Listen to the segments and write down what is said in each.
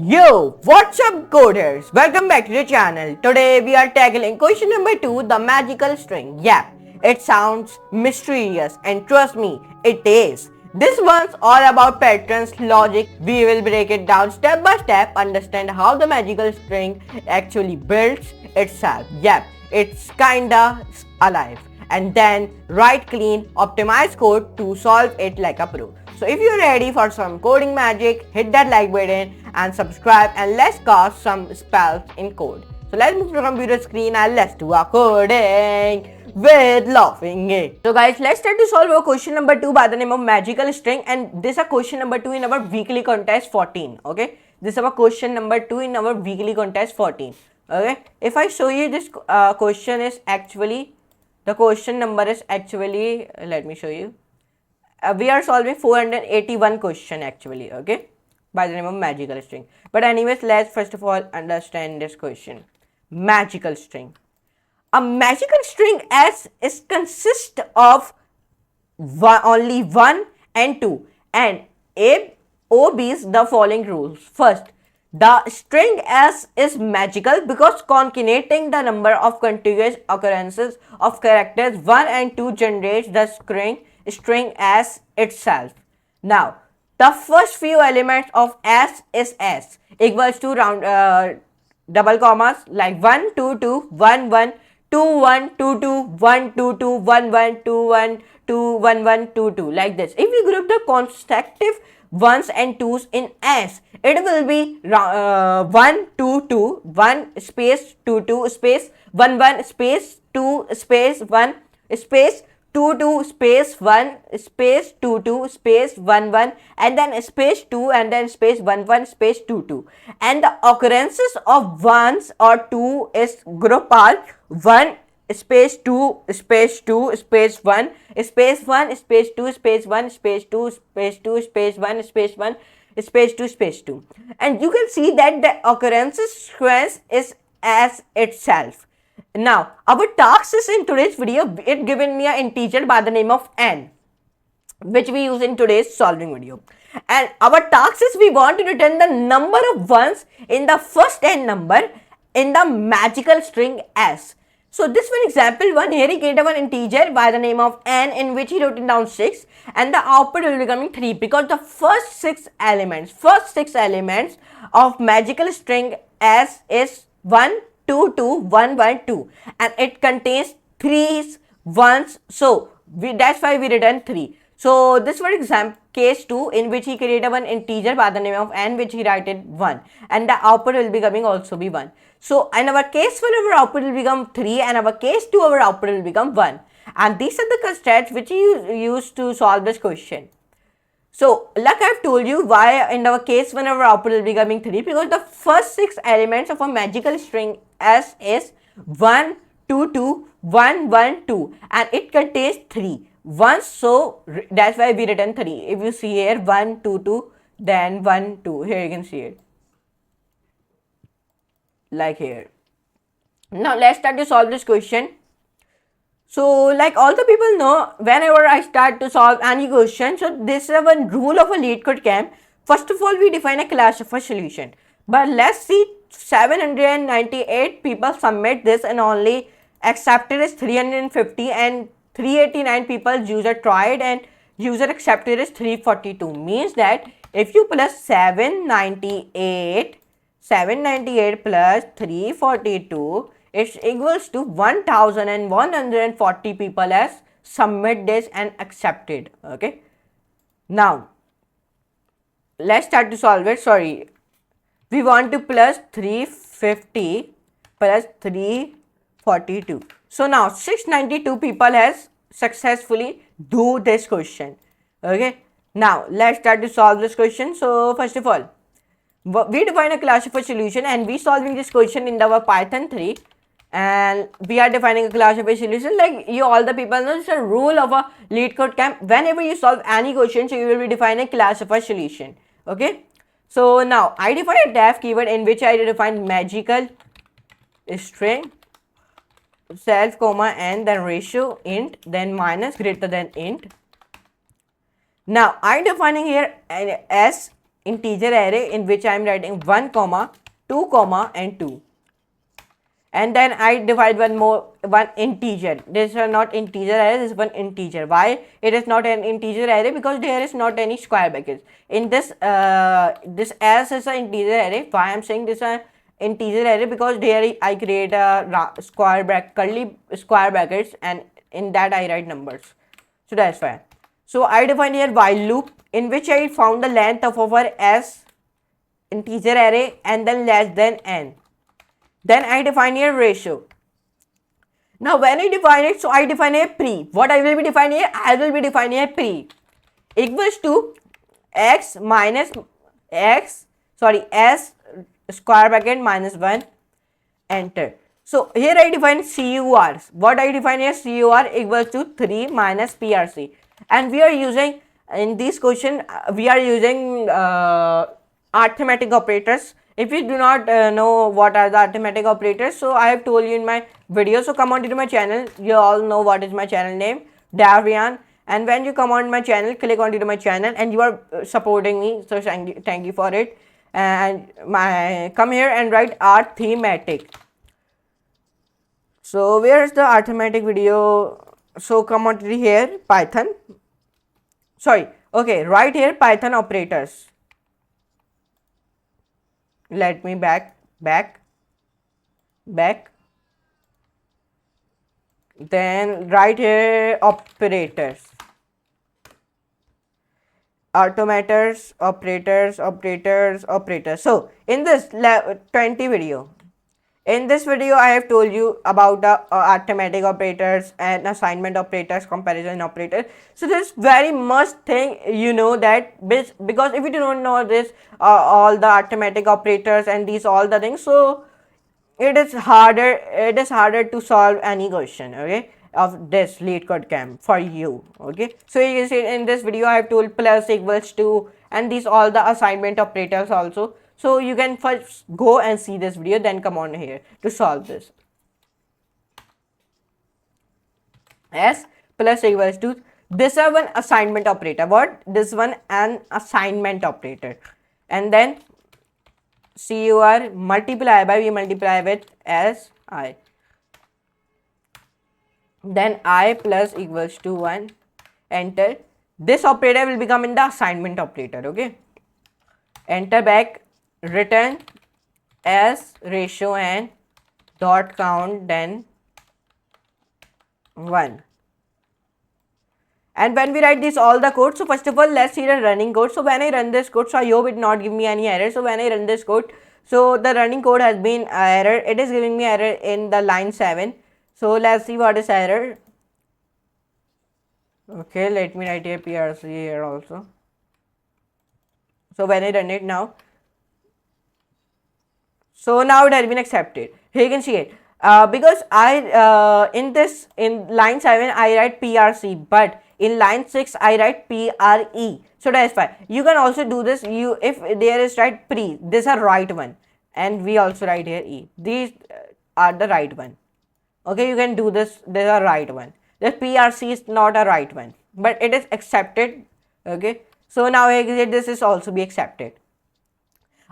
Yo, what's up coders? Welcome back to the channel. Today we are tackling question number 2, the magical string. Yeah, it sounds mysterious and trust me, it is. This one's all about patterns, logic. We will break it down step by step, understand how the magical string actually builds itself. Yeah, it's kinda alive. And then write clean, optimized code to solve it like a pro. So if you're ready for some coding magic, hit that like button and subscribe and let's cast some spells in code. So let's move to the computer screen and let's do our coding with laughing it. So guys, let's try to solve our question number 2 by the name of magical string, and this is a question number 2 in our weekly contest 14. Okay, this is our question number 2 in our weekly contest 14. Okay, if I show you this question is actually, the question number is actually, let me show you. We are solving 481 question actually, okay, by the name of magical string. But anyways, let's first of all understand this question. Magical string. A magical string S is consist of only 1 and 2 and obeys the following rules. First, the string S is magical because concatenating the number of contiguous occurrences of characters 1 and 2 generates the string S itself. Now, the first few elements of S is S equals to round double commas like 1 2 2 1 1 2 1 2 2 1 2 2 1 1 2 1 2 1 1 2 2 like this. If we group the consecutive ones and twos in S, it will be 1 2 2 1 space 2 2 space 1 1 space 2 space 1 space 2 2 space 1 space 2 2 space 1 1 and then space 2 and then space 1 1 space 2 2, and the occurrences of ones or 2 is group are 1 space 2 space 2 space 1 space 1 space 2 space 1 space 2 space 2 space 1 space 1 space 2 space 2, and you can see that the occurrences sequence is as itself. Now, our task is in today's video, it given me an integer by the name of n, which we use in today's solving video. And our task is we want to return the number of ones in the first n number in the magical string S. So this one example 1, here he created one integer by the name of n in which he wrote it down 6 and the output will be becoming 3 because the first 6 elements of magical string S is 1 2 2 1 1 2 and it contains 3's 1's, so that's why we return 3. So this was example case 2 in which he created one integer by the name of n which he wrote 1 and the output will be coming also be 1. So in our case 1 our output will become 3 and our case 2 our output will become 1, and these are the constraints which you use to solve this question. So like I've told you why in our case 1 our output will be becoming 3, because the first 6 elements of a magical string S is 1 2 2 1 1 2 and it contains 3 once, so that's why we return 3. If you see here 1 2 2 then 1 2, here you can see it like here. Now let's start to solve this question. So like all the people know, whenever I start to solve any question, so this is one rule of a LeetCode camp. First of all, we define a class of a solution, but let's see 798 people submit this and only accepted is 350 and 389 people user tried and user accepted is 342. Means that if you plus 798 plus 342, it's equals to 1140 people has submit this and accepted. Okay, now let's start to solve it. Sorry, we want to plus 350 plus 342. So now 692 people has successfully do this question. Okay, now let's start to solve this question. So first of all, we define a class of a solution and we solving this question in our Python 3, and we are defining a class of a solution. Like you all the people know, it's a rule of a LeetCode camp. Whenever you solve any question, so you will be defining a class of a solution. Okay, so now I define a def keyword in which I define magical string self comma n then ratio int then minus greater than int. Now I defining here S integer array in which I am writing 1 comma 2 comma and 2, and then I divide one integer. This is not integer array, this is one integer. Why it is not an integer array? Because there is not any square brackets in this. This as is an integer array. Why I am saying this is an integer array? Because there I create a square bracket, curly square brackets, and in that I write numbers. So that's why. So I define here while loop in which I found the length of our s integer array and then less than n. Then I define here ratio. Now when I define it, so I define a pre. What I will be defining here? I will be defining a pre equals to x minus s square bracket minus 1, enter. So here I define CUR. What I define here? CUR equals to 3 minus PRC. And we are using, in this question, we are using arithmetic operators. If you do not know what are the arithmetic operators, so I have told you in my video. So come on to my channel. You all know what is my channel name, Davrian. And when you come on my channel, click onto my channel, and you are supporting me. So thank you for it. And come here and write arithmetic. So where is the arithmetic video? So come on to here, Python. Sorry. Okay, right here Python operators. Let me back. Then right here operators. Automators, operators. So in this 20 video, in this video I have told you about the arithmetic operators and assignment operators, comparison operators. So this very must thing you know that, because if you do not know this all the arithmetic operators and these all the things, so it is harder to solve any question, okay, of this LeetCodeCamp for you. Okay, so you can see in this video I have told plus equals to and these all the assignment operators also. So you can first go and see this video, then come on here to solve this. S plus equals to, this is one assignment operator. What? This one an assignment operator. And then CUR multiply by, we multiply with SI. Then I plus equals to 1, enter. This operator will become in the assignment operator, okay. Enter back, return as ratio and dot count, then 1. And when we write this all the code, so first of all let's see the running code. So when I run this code, so I hope it not give me any error. So when I run this code, so the running code has been error. It is giving me error in the line 7. So let's see what is error. Okay, let me write here PRC here also. So when I run it now, so now it has been accepted. Here you can see it. Because I in line 7 I write PRC, but in line 6 I write PRE. So that's fine. You can also do this. You, if there is right pre, this is a right one, and we also write here E. These are the right one. Okay, you can do this. This is a right one. The PRC is not a right one, but it is accepted. Okay, so now this is also be accepted.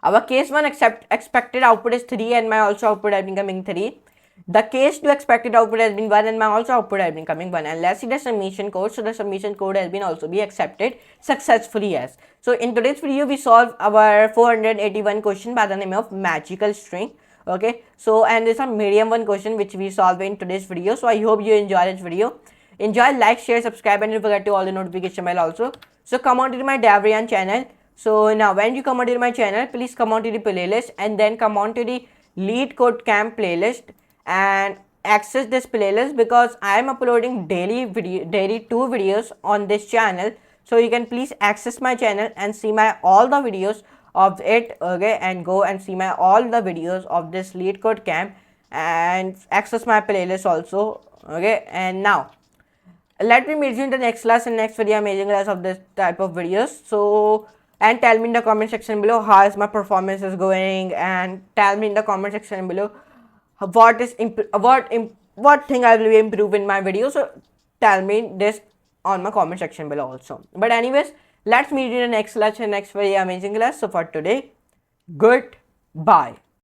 Our case 1 expected output is 3 and my also output has been coming 3. The case 2 expected output has been 1 and my also output has been coming 1. And let's see the submission code. So the submission code has been also be accepted successfully, yes. So in today's video we solve our 481 question by the name of magical string. Okay, so and this is a medium 1 question which we solve in today's video. So I hope you enjoy this video. Enjoy, like, share, subscribe, and don't forget to all the notification bell also. So come on to my Davrian channel. So now when you come on to my channel, please come on to the playlist and then come on to the LeetCodeCamp playlist and access this playlist, because I am uploading daily 2 videos on this channel. So you can please access my channel and see my all the videos of it, okay, and go and see my all the videos of this LeetCodeCamp and access my playlist also, okay. And now let me meet you in the next class and next video amazing class of this type of videos. So and tell me in the comment section below how is my performance is going, and tell me in the comment section below what thing I will improve in my video. So tell me this on my comment section below also. But anyways, Let's meet in the next lesson, next very amazing class. So for today, goodbye.